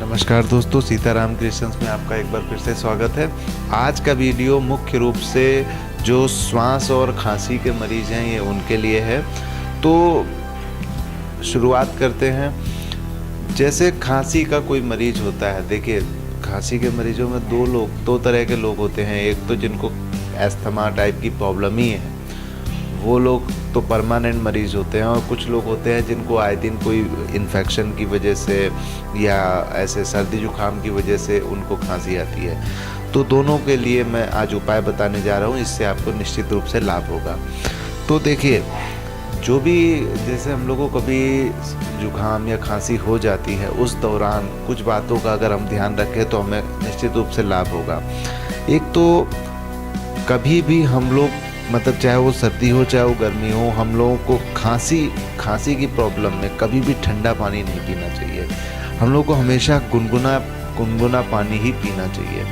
नमस्कार दोस्तों, सीताराम क्रिएशंस में आपका एक बार फिर से स्वागत है। आज का वीडियो मुख्य रूप से जो श्वास और खांसी के मरीज़ हैं ये उनके लिए है। तो शुरुआत करते हैं। जैसे खांसी का कोई मरीज़ होता है, देखिए खांसी के मरीजों में दो तरह के लोग होते हैं। एक तो जिनको एस्थमा टाइप की प्रॉब्लम ही है, वो लोग तो परमानेंट मरीज़ होते हैं, और कुछ लोग होते हैं जिनको आए दिन कोई इन्फेक्शन की वजह से या ऐसे सर्दी जुकाम की वजह से उनको खांसी आती है। तो दोनों के लिए मैं आज उपाय बताने जा रहा हूँ, इससे आपको निश्चित रूप से लाभ होगा। तो देखिए, जो भी जैसे हम लोगों को कभी जुकाम या खांसी हो जाती है, उस दौरान कुछ बातों का अगर हम ध्यान रखें तो हमें निश्चित रूप से लाभ होगा। एक तो कभी भी हम लोग मतलब चाहे वो सर्दी हो चाहे वो गर्मी हो, हम लोगों को खांसी की प्रॉब्लम में कभी भी ठंडा पानी नहीं पीना चाहिए। हम लोग को हमेशा गुनगुना पानी ही पीना चाहिए।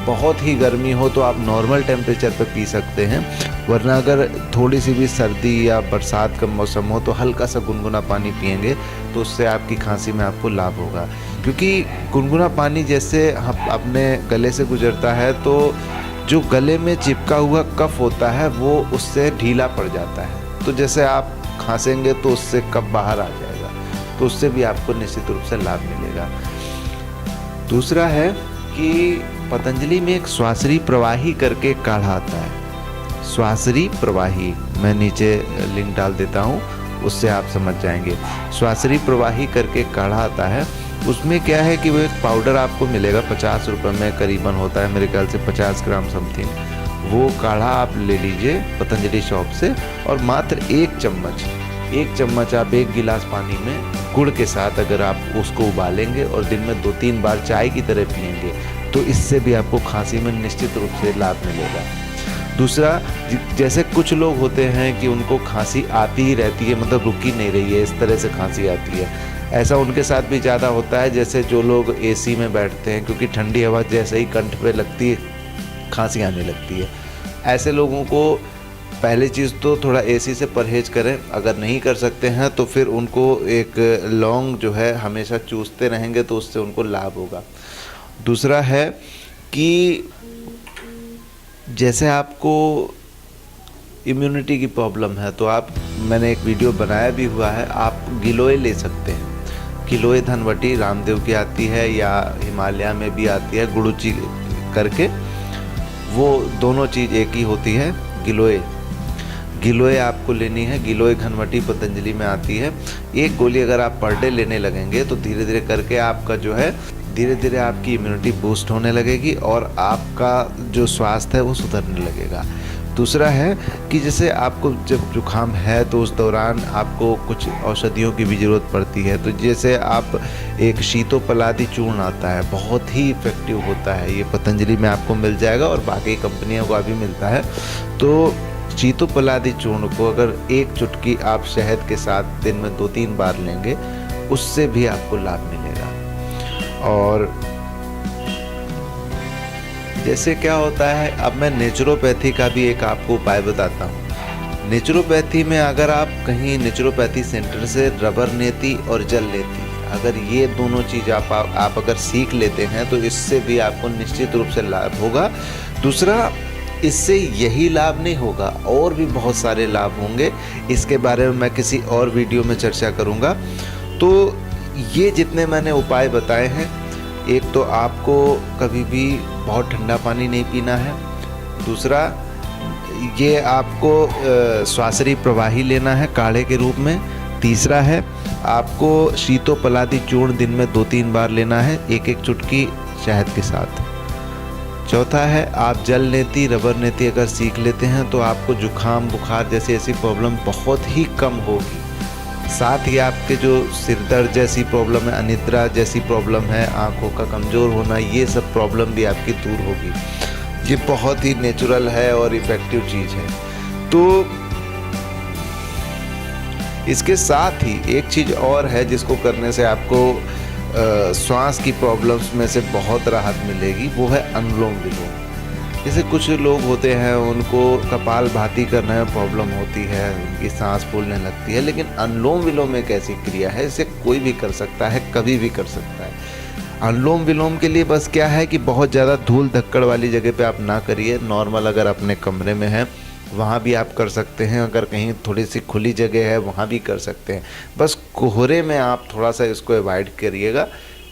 बहुत ही गर्मी हो तो आप नॉर्मल टेम्परेचर पे पी सकते हैं, वरना अगर थोड़ी सी भी सर्दी या बरसात का मौसम हो तो हल्का सा गुनगुना पानी पिएंगे तो उससे आपकी खांसी में आपको लाभ होगा। क्योंकि गुनगुना पानी जैसे अपने गले से गुजरता है तो जो गले में चिपका हुआ कफ होता है वो उससे ढीला पड़ जाता है। तो जैसे आप खांसेंगे तो उससे कफ बाहर आ जाएगा, तो उससे भी आपको निश्चित रूप से लाभ मिलेगा। दूसरा है कि पतंजलि में एक श्वासरी प्रवाही करके काढ़ा आता है। श्वासरी प्रवाही, मैं नीचे लिंक डाल देता हूँ, उससे आप समझ जाएंगे। श्वासरी प्रवाही करके काढ़ा आता है। उसमें क्या है कि वो एक पाउडर आपको मिलेगा, 50 रुपये में करीबन होता है, मेरे ख्याल से 50 ग्राम समथिंग। वो काढ़ा आप ले लीजिए पतंजलि शॉप से, और मात्र एक चम्मच आप 1 गिलास पानी में गुड़ के साथ अगर आप उसको उबालेंगे और दिन में 2-3 बार चाय की तरह पिएंगे तो इससे भी आपको खांसी में निश्चित रूप से लाभ मिलेगा। दूसरा, जैसे कुछ लोग होते हैं कि उनको खांसी आती ही रहती है, मतलब रुकी नहीं रही है, इस तरह से खांसी आती है। ऐसा उनके साथ भी ज़्यादा होता है, जैसे जो लोग एसी में बैठते हैं, क्योंकि ठंडी हवा जैसे ही कंठ पे लगती है खांसी आने लगती है। ऐसे लोगों को पहली चीज़ तो थोड़ा एसी से परहेज करें। अगर नहीं कर सकते हैं तो फिर उनको एक लौंग जो है हमेशा चूसते रहेंगे तो उससे उनको लाभ होगा। दूसरा है कि जैसे आपको इम्यूनिटी की प्रॉब्लम है तो मैंने एक वीडियो बनाया भी हुआ है, आप गिलोय ले सकते हैं। गिलोय धनवटी रामदेव की आती है या हिमालय में भी आती है, गुड़ुची करके, वो दोनों चीज़ एक ही होती है। गिलोय आपको लेनी है। गिलोय घनवटी पतंजलि में आती है। एक गोली अगर आप पर डे लेने लगेंगे तो धीरे धीरे करके आपका जो है धीरे धीरे आपकी इम्यूनिटी बूस्ट होने लगेगी और आपका जो स्वास्थ्य है वो सुधरने लगेगा। दूसरा है कि जैसे आपको जब जुकाम है तो उस दौरान आपको कुछ औषधियों की भी ज़रूरत पड़ती है। तो जैसे आप एक शीतोपलादी चूर्ण आता है, बहुत ही इफ़ेक्टिव होता है, ये पतंजलि में आपको मिल जाएगा और बाकी कंपनियों का भी मिलता है। तो शीतोपलादी चूर्ण को अगर 1 चुटकी आप शहद के साथ दिन में 2-3 बार लेंगे, उससे भी आपको लाभ मिलेगा। और जैसे क्या होता है, अब मैं नेचुरोपैथी का भी एक आपको उपाय बताता हूँ। नेचुरोपैथी में अगर आप कहीं नेचुरोपैथी सेंटर से रबर नेती और जल लेती, अगर ये दोनों चीज़ आप अगर सीख लेते हैं तो इससे भी आपको निश्चित रूप से लाभ होगा। दूसरा, इससे यही लाभ नहीं होगा, और भी बहुत सारे लाभ होंगे। इसके बारे में मैं किसी और वीडियो में चर्चा करूँगा। तो ये जितने मैंने उपाय बताए हैं, एक तो आपको कभी भी बहुत ठंडा पानी नहीं पीना है। दूसरा, ये आपको श्वासरी प्रवाही लेना है काढ़े के रूप में। तीसरा है, आपको शीतोपलादी चूर्ण दिन में 2-3 बार लेना है, 1-1 चुटकी शहद के साथ। चौथा है, आप जल नेती रबर नेती अगर सीख लेते हैं तो आपको जुकाम बुखार जैसी ऐसी प्रॉब्लम बहुत ही कम होगी। साथ ही आपके जो सिर दर्द जैसी प्रॉब्लम है, अनिद्रा जैसी प्रॉब्लम है, आंखों का कमज़ोर होना, ये सब प्रॉब्लम भी आपकी दूर होगी। ये बहुत ही नेचुरल है और इफ़ेक्टिव चीज़ है। तो इसके साथ ही एक चीज़ और है जिसको करने से आपको श्वास की प्रॉब्लम्स में से बहुत राहत मिलेगी, वो है अनुलोम विलोम। जैसे कुछ लोग होते हैं उनको कपालभाति करने में प्रॉब्लम होती है, उनकी सांस फूलने लगती है, लेकिन अनुलोम विलोम एक ऐसी क्रिया है इसे कोई भी कर सकता है, कभी भी कर सकता है। अनुलोम विलोम के लिए बस क्या है कि बहुत ज़्यादा धूल धक्कड़ वाली जगह पे आप ना करिए। नॉर्मल अगर अपने कमरे में है वहाँ भी आप कर सकते हैं, अगर कहीं थोड़ी सी खुली जगह है वहाँ भी कर सकते हैं। बस कोहरे में आप थोड़ा सा इसको अवॉइड करिएगा।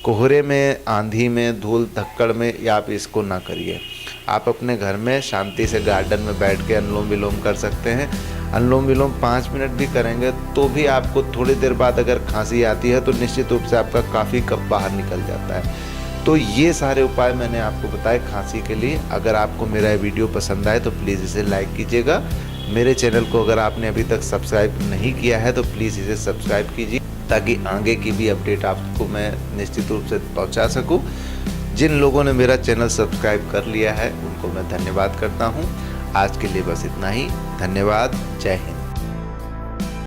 कोहरे में, आंधी में, धूल धक्कड़ में या आप इसको ना करिए। आप अपने घर में शांति से गार्डन में बैठ के अनुलोम विलोम कर सकते हैं। अनुलोम विलोम 5 मिनट भी करेंगे तो भी आपको थोड़ी देर बाद अगर खांसी आती है तो निश्चित रूप से आपका काफ़ी कफ बाहर निकल जाता है। तो ये सारे उपाय मैंने आपको बताए खांसी के लिए। अगर आपको मेरा ये वीडियो पसंद आए तो प्लीज़ इसे लाइक कीजिएगा। मेरे चैनल को अगर आपने अभी तक सब्सक्राइब नहीं किया है तो प्लीज़ इसे सब्सक्राइब कीजिए, ताकि आगे की भी अपडेट आपको मैं निश्चित रूप से पहुंचा सकूं। जिन लोगों ने मेरा चैनल सब्सक्राइब कर लिया है उनको मैं धन्यवाद करता हूं। आज के लिए बस इतना ही। धन्यवाद। जय हिंद।